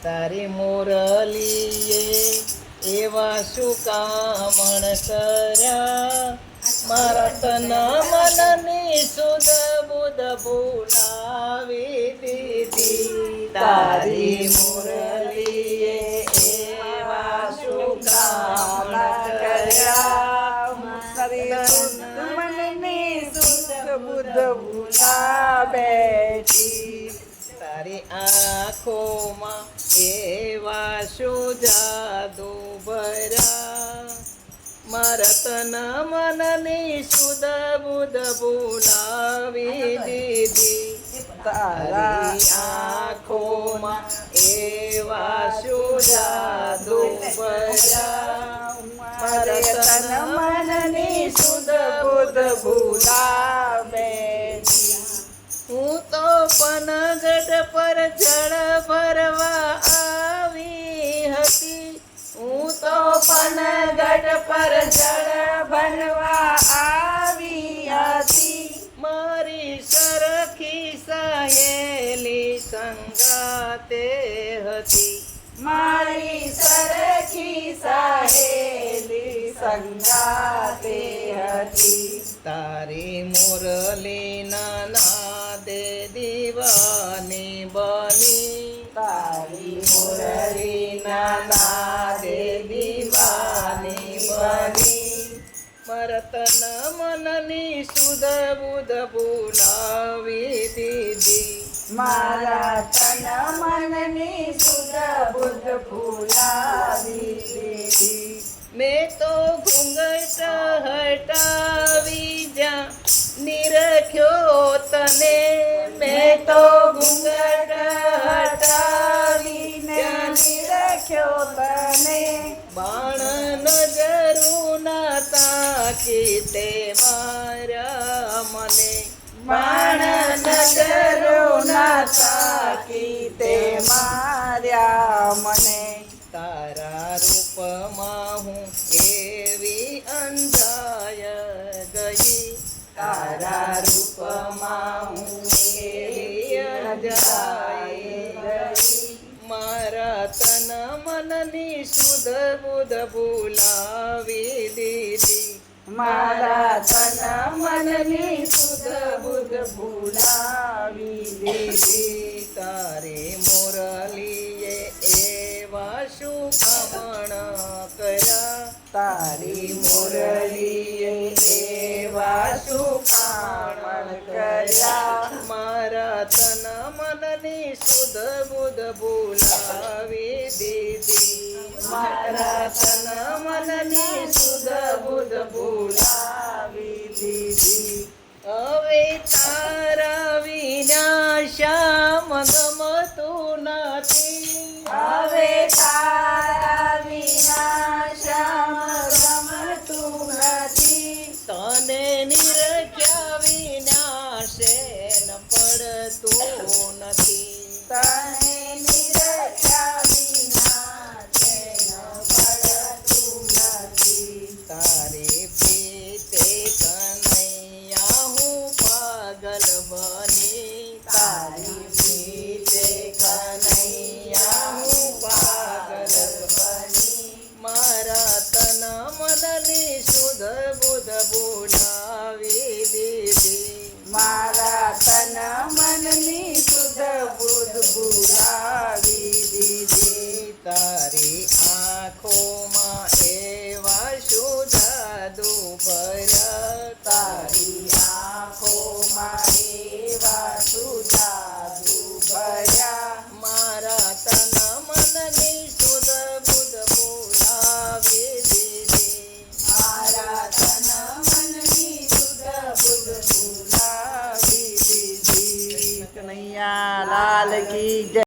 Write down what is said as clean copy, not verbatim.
તારી મુરલીએ એવા શું કામણ કર્યા, મારા તન મનની સુધ બુધ ભૂલાવી દીધી. તારી મુરલીએ એવા શું કામણ કર્યા, મનની સુધ બુધ ભૂલા બેઠી. તારી આંખોમાં એવા શું જાદુ ભર્યા, મારા તન મનની સુધ બુધ ભૂલાવી દીધી. તારી આંખોમાં એવા શું જાદુ ભર્યા, મારા તન મનની સુધ બુધ ભૂલા બેઠી. હું તો પનગઢ પર જળ ભરવા આવી હતી, હું તો પનગઢ પર જળ ભરવા આવી હતી. મારી સરખી સહેલી સંગાતે હતી, મારી સરખી સહેલી સંગાતે હતી. તારી મુરલીના નાદે દીવાની બની, તારી મુરલીના નાદે દીવાની બની. મારા તન મનની સુધ બુધ ભૂલાવી દીધી. મારા તન મનની સુધ બુધ ભૂલાવી દીધી. મેં તો ઘૂંઘટ હટાવી જ્યાં નિરખ્યો તને, મેં તો ઘૂંઘટ હટાવીને નિરખ્યો તને. બાણ નજરું ના તાકી તે મારા મને, બાણ નજરો ના તાકી તે માર્યા મને. તારા રૂપમાં હું એવી અંજાય ગઈ, તારા રૂપમાં હું એવી અંજાય ગઈ. મારા તન મનની સુધ બુધ ભૂલાવી દીધી. મારા તન મનની સુધ બુધ ભૂલાવી દીધી. તારી મુરલીએ એવા શું કામણ કર્યા, તારી મુરલીએ એવા શું કામણ કર્યા, મારા તન મનની સુધ બુધ ભૂલાવી દીધી. મારા તન મનની સુધ બુધ ભૂલાવી દીધી. હવે તારા વિના શ્યામ ગમતું નથી, હવે તારા વિના શ્યામ ગમતું નથી. તને નિરખ્યા વિના શેન પડતું નથી. તને નિરખ્યા વિના ચેન પડતું નથી. તારી પ્રીતે કનૈયા હું પાગલ બની, તારી પ્રીતે કનૈયા હું પાગલ બની. મારા તન મનની સુધ બુધ ભૂલાવી દીધી. મારા તન મનની સુધ બુધ ભૂલાવી દીધી. તારી આંખોમાં એવા શું જાદુ ભર્યા,